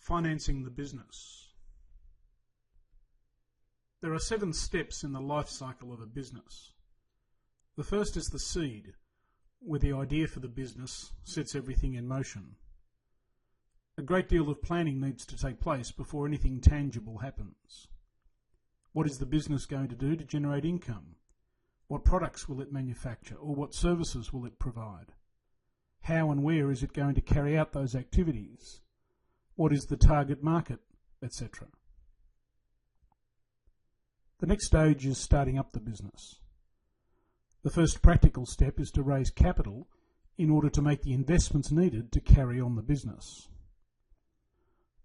Financing the business. There are 7 steps in the life cycle of a business. The first is the seed, where the idea for the business sets everything in motion. A great deal of planning needs to take place before anything tangible happens. What is the business going to do to generate income? What products will it manufacture, or what services will it provide? How and where is it going to carry out those activities? What is the target market, etc. The next stage is starting up the business. The first practical step is to raise capital in order to make the investments needed to carry on the business.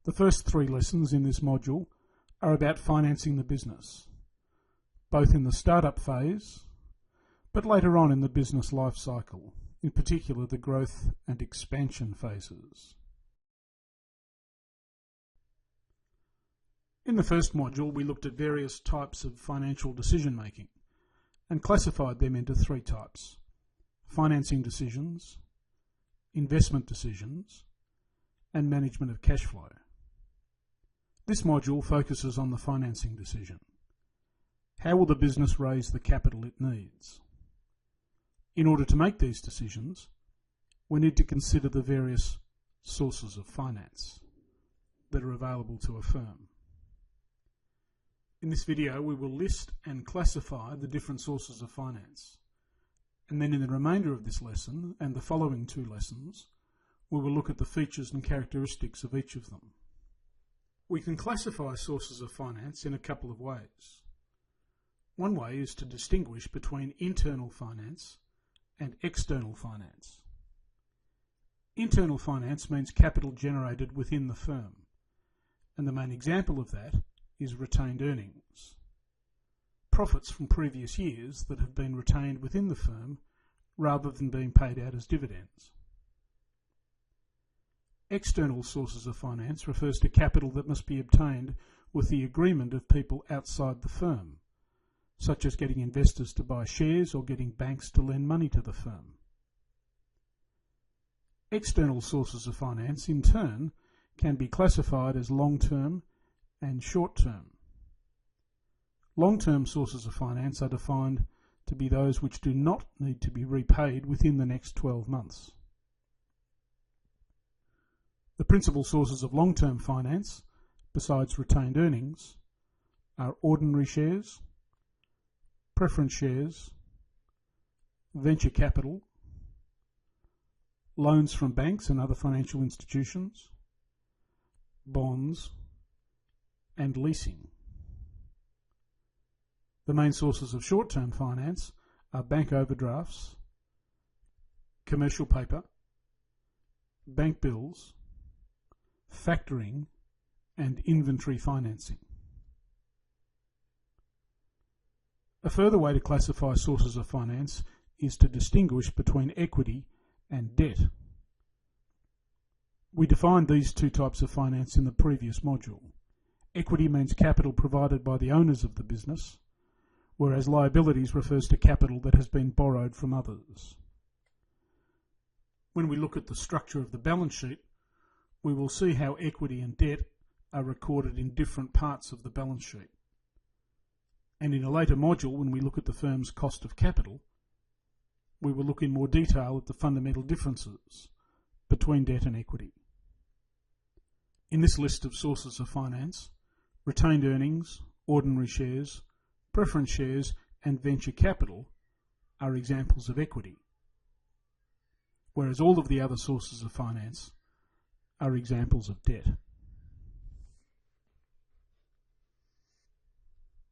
The first 3 lessons in this module are about financing the business, both in the startup phase, but later on in the business life cycle, in particular the growth and expansion phases. In the first module, we looked at various types of financial decision-making and classified them into 3 types: financing decisions, investment decisions, and management of cash flow. This module focuses on the financing decision. How will the business raise the capital it needs? In order to make these decisions, we need to consider the various sources of finance that are available to a firm. In this video, we will list and classify the different sources of finance. And then in the remainder of this lesson and the following 2 lessons, we will look at the features and characteristics of each of them. We can classify sources of finance in a couple of ways. One way is to distinguish between internal finance and external finance. Internal finance means capital generated within the firm, and the main example of that is retained earnings. Profits from previous years that have been retained within the firm rather than being paid out as dividends. External sources of finance refers to capital that must be obtained with the agreement of people outside the firm, such as getting investors to buy shares or getting banks to lend money to the firm. External sources of finance, in turn, can be classified as long-term and short-term. Long-term sources of finance are defined to be those which do not need to be repaid within the next 12 months. The principal sources of long-term finance, besides retained earnings, are ordinary shares, preference shares, venture capital, loans from banks and other financial institutions, bonds, and leasing. The main sources of short-term finance are bank overdrafts, commercial paper, bank bills, factoring, and inventory financing. A further way to classify sources of finance is to distinguish between equity and debt. We defined these 2 types of finance in the previous module. Equity means capital provided by the owners of the business, whereas liabilities refers to capital that has been borrowed from others. When we look at the structure of the balance sheet, we will see how equity and debt are recorded in different parts of the balance sheet. And in a later module, when we look at the firm's cost of capital, we will look in more detail at the fundamental differences between debt and equity. In this list of sources of finance, retained earnings, ordinary shares, preference shares, and venture capital are examples of equity, whereas all of the other sources of finance are examples of debt.